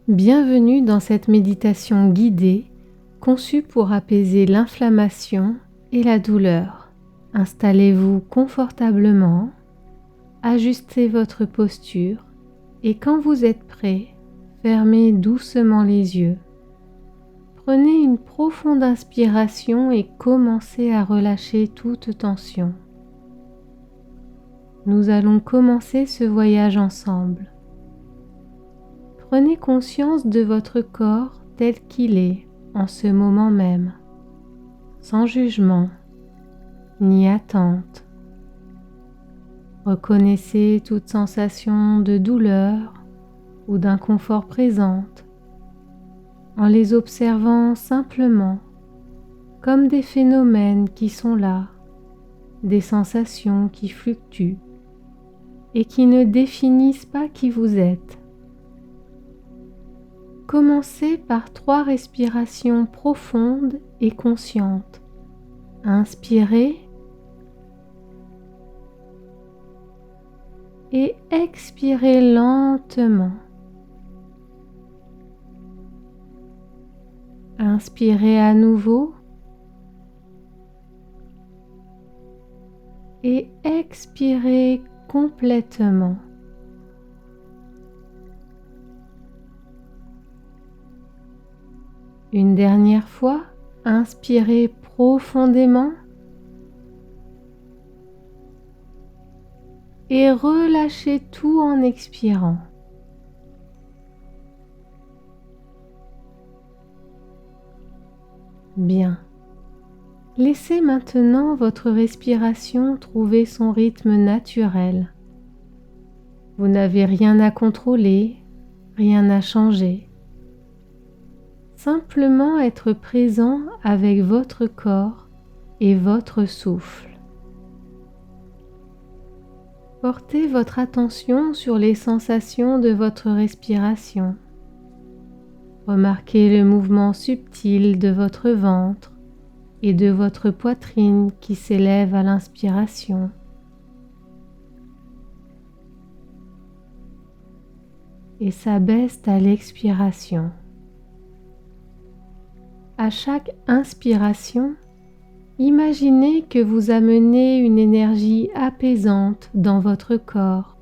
Bienvenue dans cette méditation guidée conçue pour apaiser l'inflammation et la douleur. Installez-vous confortablement, ajustez votre posture et quand vous êtes prêt, fermez doucement les yeux. Prenez une profonde inspiration et commencez à relâcher toute tension. Nous allons commencer ce voyage ensemble. Prenez conscience de votre corps tel qu'il est en ce moment même, sans jugement ni attente. Reconnaissez toute sensation de douleur ou d'inconfort présente en les observant simplement comme des phénomènes qui sont là, des sensations qui fluctuent et qui ne définissent pas qui vous êtes. Commencez par 3 respirations profondes et conscientes. Inspirez et expirez lentement. Inspirez à nouveau et expirez complètement. Une dernière fois, inspirez profondément et relâchez tout en expirant. Bien. Laissez maintenant votre respiration trouver son rythme naturel. Vous n'avez rien à contrôler, rien à changer. Simplement être présent avec votre corps et votre souffle. Portez votre attention sur les sensations de votre respiration. Remarquez le mouvement subtil de votre ventre et de votre poitrine qui s'élève à l'inspiration. Et s'abaisse à l'expiration. À chaque inspiration, imaginez que vous amenez une énergie apaisante dans votre corps.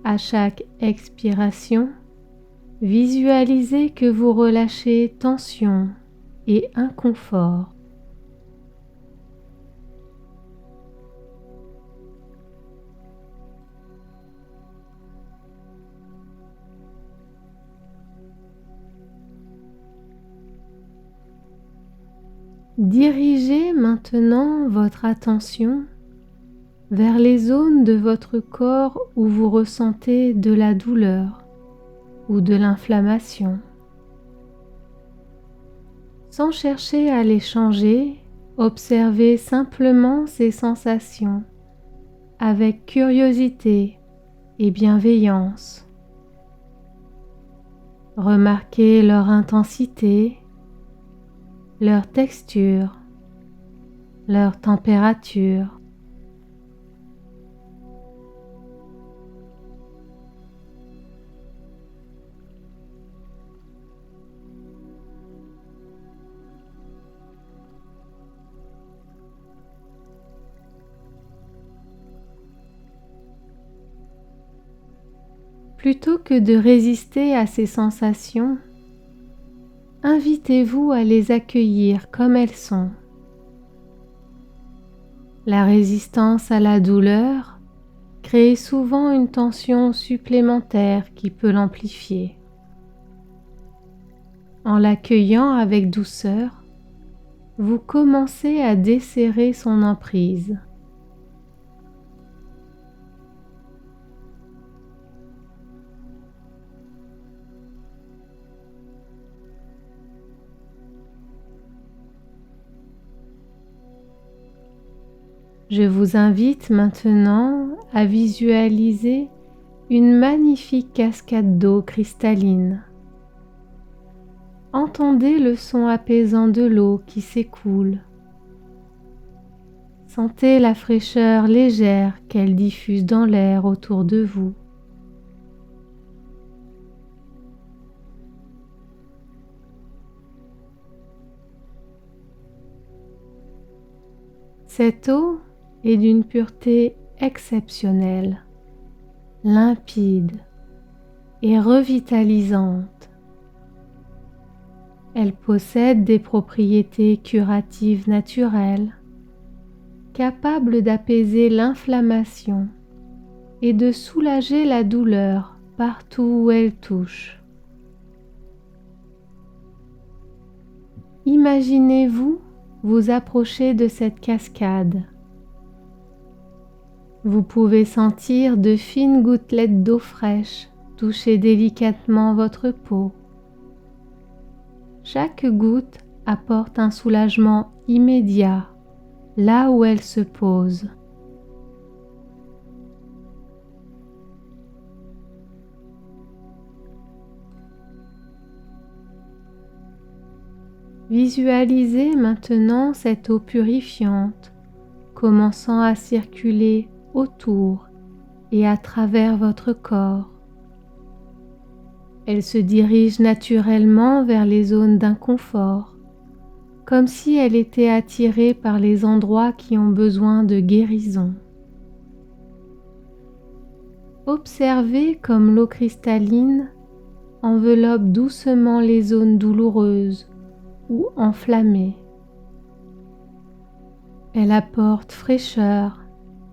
À chaque expiration, visualisez que vous relâchez tension et inconfort. Dirigez maintenant votre attention vers les zones de votre corps où vous ressentez de la douleur ou de l'inflammation. Sans chercher à les changer, observez simplement ces sensations avec curiosité et bienveillance. Remarquez leur intensité, leur texture, leur température. Plutôt que de résister à ces sensations, invitez-vous à les accueillir comme elles sont. La résistance à la douleur crée souvent une tension supplémentaire qui peut l'amplifier. En l'accueillant avec douceur, vous commencez à desserrer son emprise. Je vous invite maintenant à visualiser une magnifique cascade d'eau cristalline. Entendez le son apaisant de l'eau qui s'écoule. Sentez la fraîcheur légère qu'elle diffuse dans l'air autour de vous. Cette eau est d'une pureté exceptionnelle, limpide et revitalisante. Elle possède des propriétés curatives naturelles, capables d'apaiser l'inflammation et de soulager la douleur partout où elle touche. Imaginez-vous vous approcher de cette cascade. Vous pouvez sentir de fines gouttelettes d'eau fraîche toucher délicatement votre peau. Chaque goutte apporte un soulagement immédiat là où elle se pose. Visualisez maintenant cette eau purifiante commençant à circuler autour et à travers votre corps. Elle se dirige naturellement vers les zones d'inconfort, comme si elle était attirée par les endroits qui ont besoin de guérison. Observez comme l'eau cristalline enveloppe doucement les zones douloureuses ou enflammées. Elle apporte fraîcheur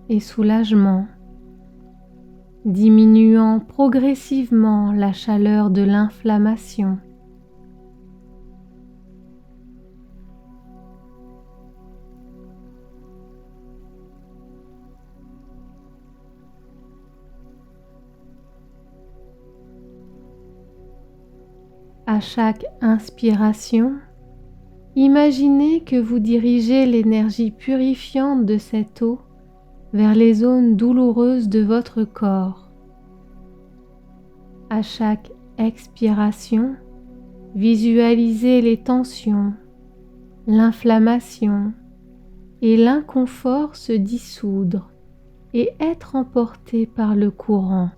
et soulagement, diminuant progressivement la chaleur de l'inflammation. À chaque inspiration, imaginez que vous dirigez l'énergie purifiante de cette eau vers les zones douloureuses de votre corps. À chaque expiration, visualisez les tensions, l'inflammation et l'inconfort se dissoudre et être emportés par le courant.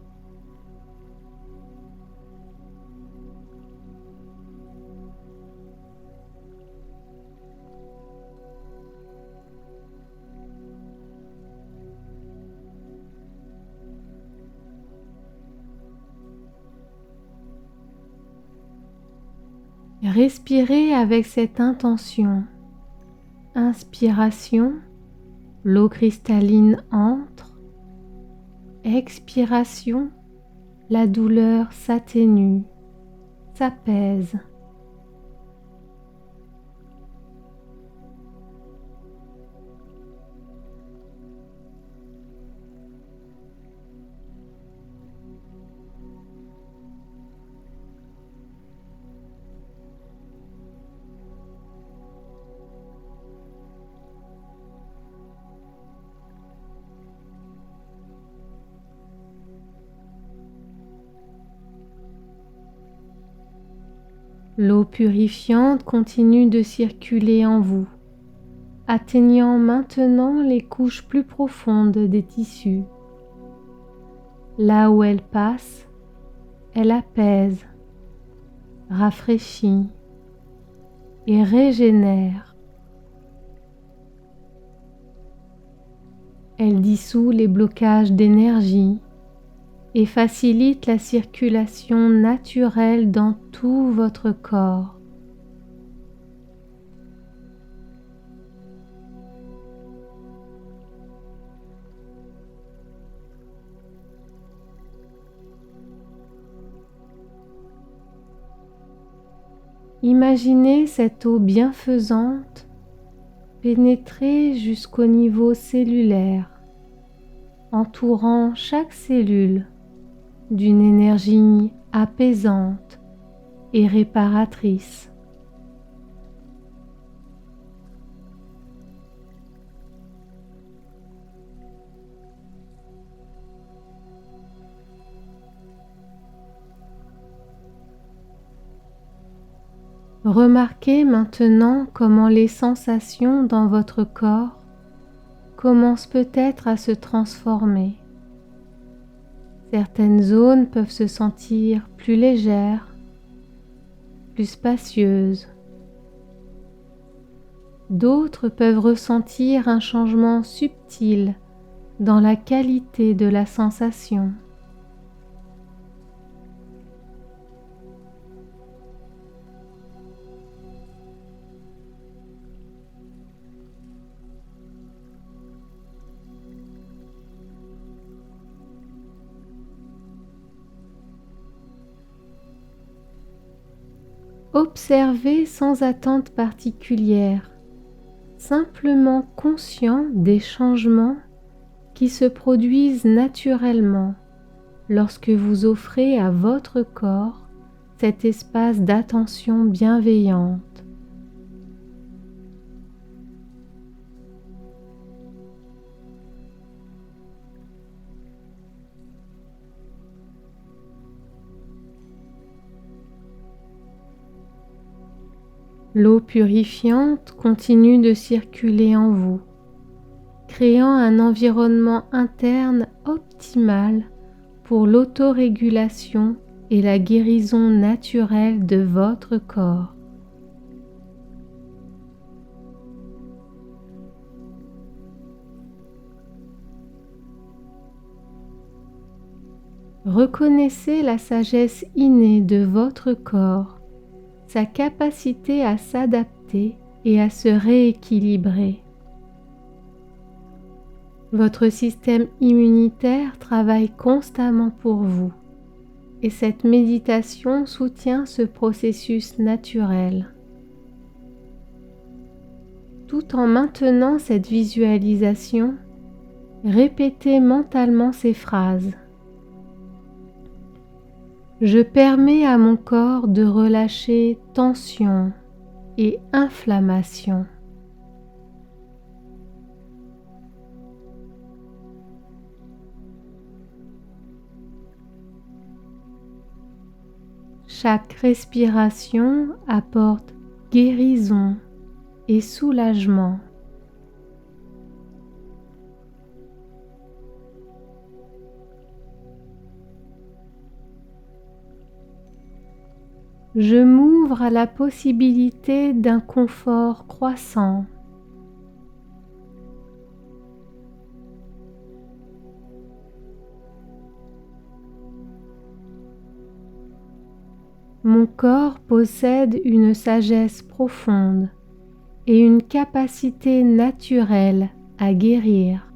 Respirez avec cette intention. Inspiration, l'eau cristalline entre. Expiration, la douleur s'atténue, s'apaise. L'eau purifiante continue de circuler en vous, atteignant maintenant les couches plus profondes des tissus. Là où elle passe, elle apaise, rafraîchit et régénère. Elle dissout les blocages d'énergie et facilite la circulation naturelle dans tout votre corps. Imaginez cette eau bienfaisante pénétrer jusqu'au niveau cellulaire, entourant chaque cellule d'une énergie apaisante et réparatrice. Remarquez maintenant comment les sensations dans votre corps commence peut-être à se transformer. Certaines zones peuvent se sentir plus légères, plus spacieuses. D'autres peuvent ressentir un changement subtil dans la qualité de la sensation. Observez sans attente particulière, simplement conscient des changements qui se produisent naturellement lorsque vous offrez à votre corps cet espace d'attention bienveillante. L'eau purifiante continue de circuler en vous, créant un environnement interne optimal pour l'autorégulation et la guérison naturelle de votre corps. Reconnaissez la sagesse innée de votre corps, sa capacité à s'adapter et à se rééquilibrer. Votre système immunitaire travaille constamment pour vous et cette méditation soutient ce processus naturel. Tout en maintenant cette visualisation, répétez mentalement ces phrases. Je permets à mon corps de relâcher tension et inflammation. Chaque respiration apporte guérison et soulagement. Je m'ouvre à la possibilité d'un confort croissant. Mon corps possède une sagesse profonde et une capacité naturelle à guérir.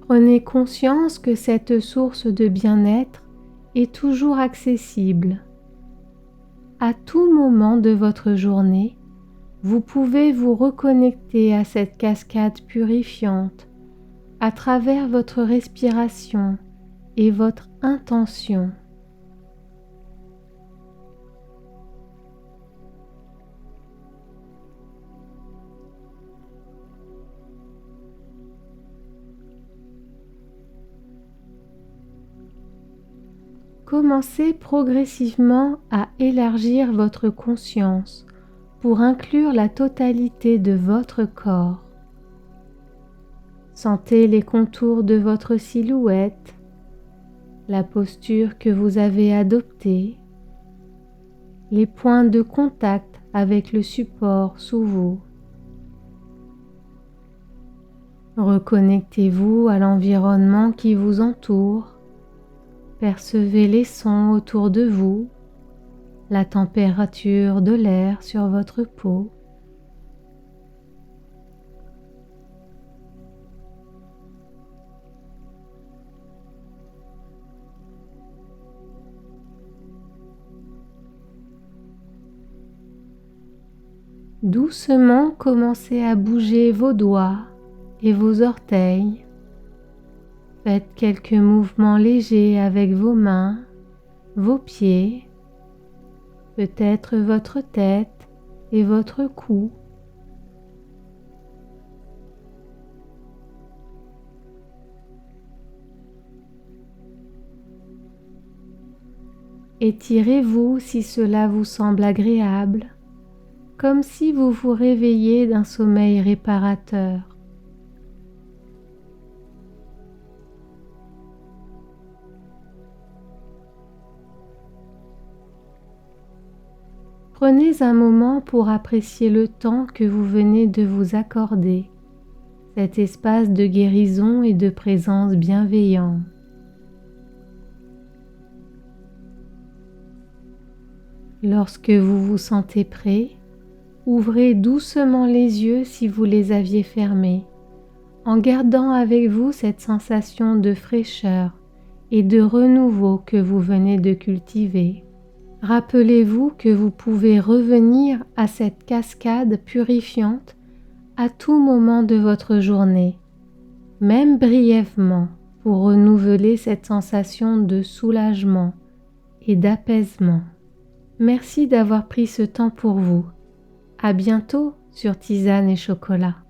Prenez conscience que cette source de bien-être est toujours accessible. À tout moment de votre journée, vous pouvez vous reconnecter à cette cascade purifiante à travers votre respiration et votre intention. Commencez progressivement à élargir votre conscience pour inclure la totalité de votre corps. Sentez les contours de votre silhouette, la posture que vous avez adoptée, les points de contact avec le support sous vous. Reconnectez-vous à l'environnement qui vous entoure. Percevez les sons autour de vous, la température de l'air sur votre peau. Doucement, commencez à bouger vos doigts et vos orteils. Faites quelques mouvements légers avec vos mains, vos pieds, peut-être votre tête et votre cou. Étirez-vous si cela vous semble agréable, comme si vous vous réveilliez d'un sommeil réparateur. Prenez un moment pour apprécier le temps que vous venez de vous accorder, cet espace de guérison et de présence bienveillante. Lorsque vous vous sentez prêt, ouvrez doucement les yeux si vous les aviez fermés, en gardant avec vous cette sensation de fraîcheur et de renouveau que vous venez de cultiver. Rappelez-vous que vous pouvez revenir à cette cascade purifiante à tout moment de votre journée, même brièvement, pour renouveler cette sensation de soulagement et d'apaisement. Merci d'avoir pris ce temps pour vous. À bientôt sur Tisane et Chocolat.